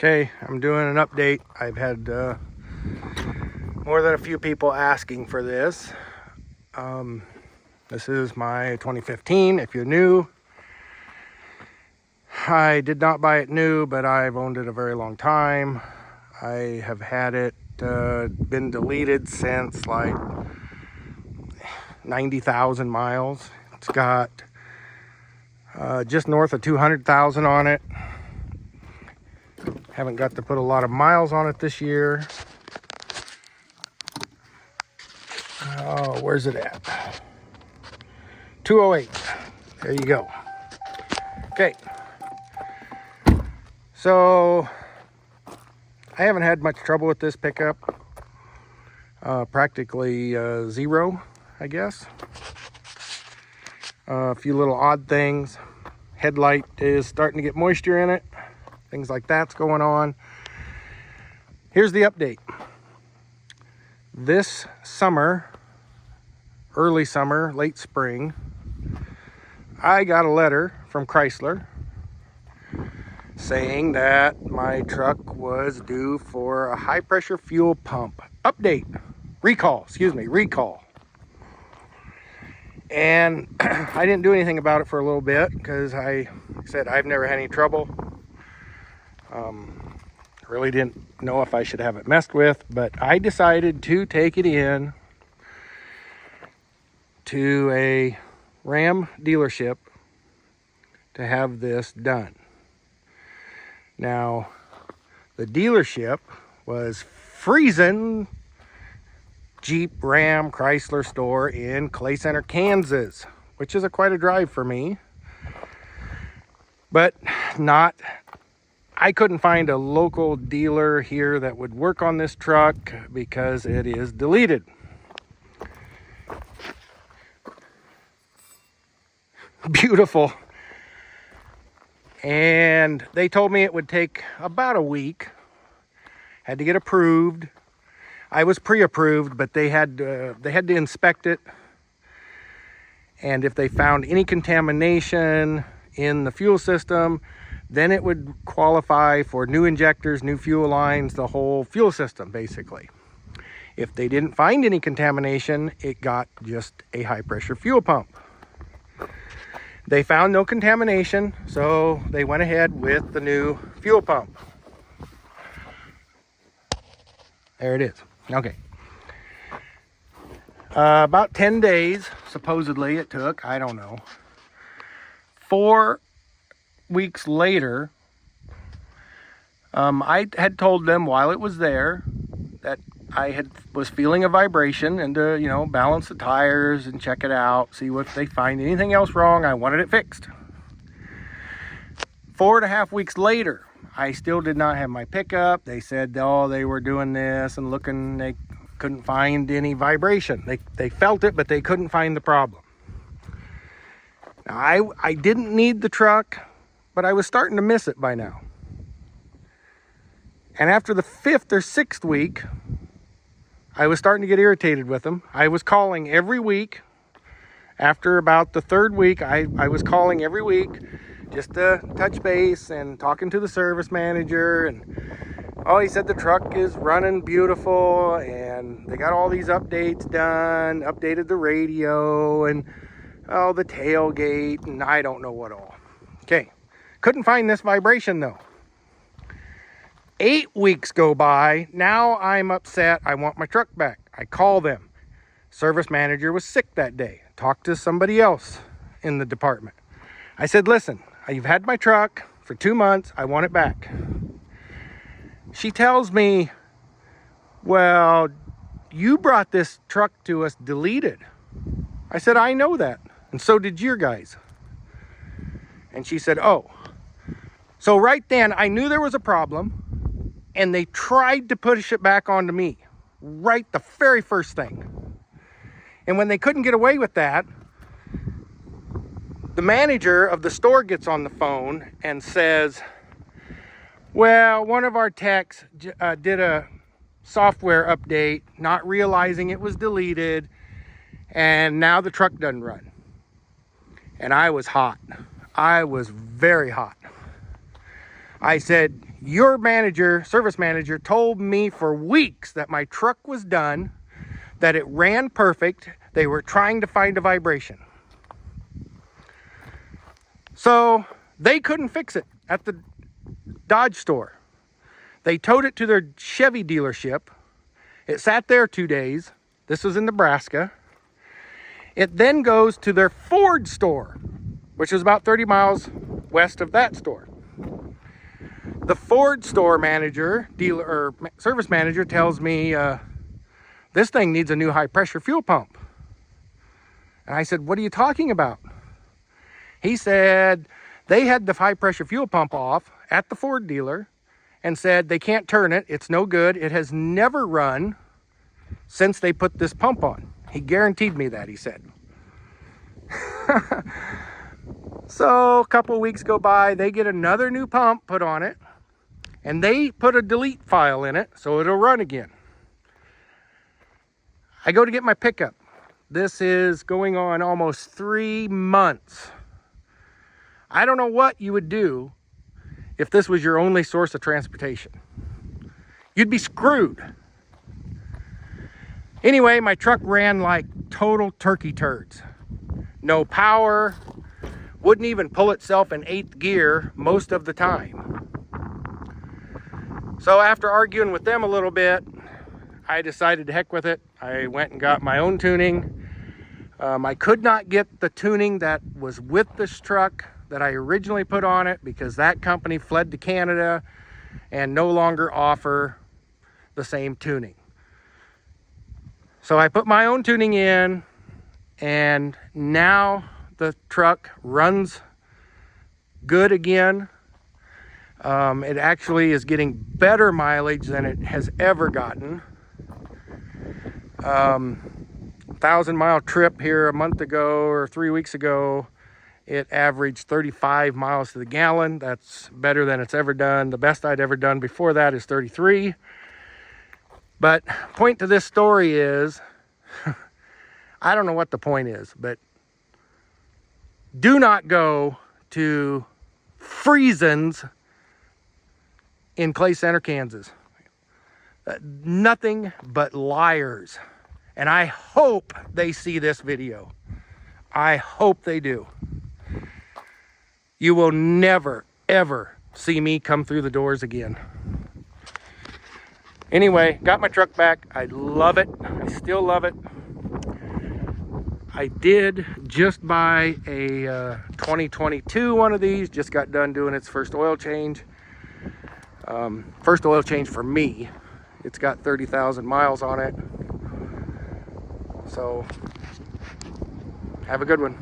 Okay, I'm doing an update. I've had more than a few people asking for this. This is my 2015. If you're new, I did not buy it new, but I've owned it a very long time. I have had it been deleted since like 90,000 miles. It's got just north of 200,000 on it. Haven't got to put a lot of miles on it this year. Oh, where's it at? 208. There you go. Okay. So I haven't had much trouble with this pickup. Practically zero, I guess. A few little odd things. Headlight is starting to get moisture in it. Things like that's going on. Here's the update. This summer, early summer, late spring, I got a letter from Chrysler saying that my truck was due for a high pressure fuel pump update. Recall. And I didn't do anything about it for a little bit because I said I've never had any trouble. Really didn't know if I should have it messed with, but I decided to take it in to a Ram dealership to have this done. Now, the dealership was Friesen Jeep Ram Chrysler store in Clay Center, Kansas, which is quite a drive for me, but I couldn't find a local dealer here that would work on this truck because it is deleted. Beautiful. And they told me it would take about a week. Had to get approved. I was pre-approved, but they had to inspect it. And if they found any contamination in the fuel system, then it would qualify for new injectors, new fuel lines, the whole fuel system, basically. If they didn't find any contamination, it got just a high pressure fuel pump. They found no contamination, so they went ahead with the new fuel pump. There it is. Okay. About 10 days, supposedly it took, I don't know. 4 weeks later, I had told them while it was there that I was feeling a vibration and to, balance the tires and check it out, see if they find anything else wrong. I wanted it fixed. 4.5 weeks later, I still did not have my pickup. They said, they were doing this and looking, they couldn't find any vibration. They felt it, but they couldn't find the problem. Now, I didn't need the truck, but I was starting to miss it by now. And after the 5th or 6th week, I was starting to get irritated with them. I was calling every week. After about the 3rd week, I was calling every week just to touch base and talking to the service manager. And he said the truck is running beautiful and they got all these updates done, updated the radio and the tailgate and I don't know what all. Okay, couldn't find this vibration though. 8 weeks go by. Now I'm upset. I want my truck back. I call them. Service manager was sick that day. Talked to somebody else in the department. I said, listen, you've had my truck for 2 months. I want it back. She tells me, well, you brought this truck to us deleted. I said, I know that. And so did your guys. And she said, oh. So right then I knew there was a problem. And they tried to push it back onto me, right the very first thing. And when they couldn't get away with that, the manager of the store gets on the phone and says, well, one of our techs did a software update, not realizing it was deleted, and now the truck doesn't run. And I was hot. I was very hot. I said, your manager, service manager, told me for weeks that my truck was done, that it ran perfect. They were trying to find a vibration. So they couldn't fix it at the Dodge store. They towed it to their Chevy dealership. It sat there 2 days. This was in Nebraska. It then goes to their Ford store, which is about 30 miles west of that store. The Ford store manager, dealer or service manager, tells me this thing needs a new high pressure fuel pump. And I said, what are you talking about? He said they had the high pressure fuel pump off at the Ford dealer and said they can't turn it. It's no good. It has never run since they put this pump on. He guaranteed me that, he said. So a couple of weeks go by, they get another new pump put on it, and they put a delete file in it so it'll run again. I go to get my pickup. This is going on almost 3 months. I don't know what you would do if this was your only source of transportation. You'd be screwed. Anyway, my truck ran like total turkey turds. No power, wouldn't even pull itself in 8th gear most of the time. So after arguing with them a little bit, I decided to heck with it. I went and got my own tuning. I could not get the tuning that was with this truck that I originally put on it because that company fled to Canada and no longer offer the same tuning. So I put my own tuning in, and now the truck runs good again. It actually is getting better mileage than it has ever gotten. 1,000-mile trip here a month ago or 3 weeks ago, it averaged 35 miles to the gallon. That's better than it's ever done. The best I'd ever done before that is 33. But point to this story is, I don't know what the point is, but do not go to Friesen's in Clay Center, Kansas. Nothing but liars. And I hope they see this video. I hope they do. You will never, ever see me come through the doors again. Anyway, got my truck back. I love it. I still love it. I did just buy a 2022 one of these. Just got done doing its first oil change. First oil change for me. It's got 30,000 miles on it. So, have a good one.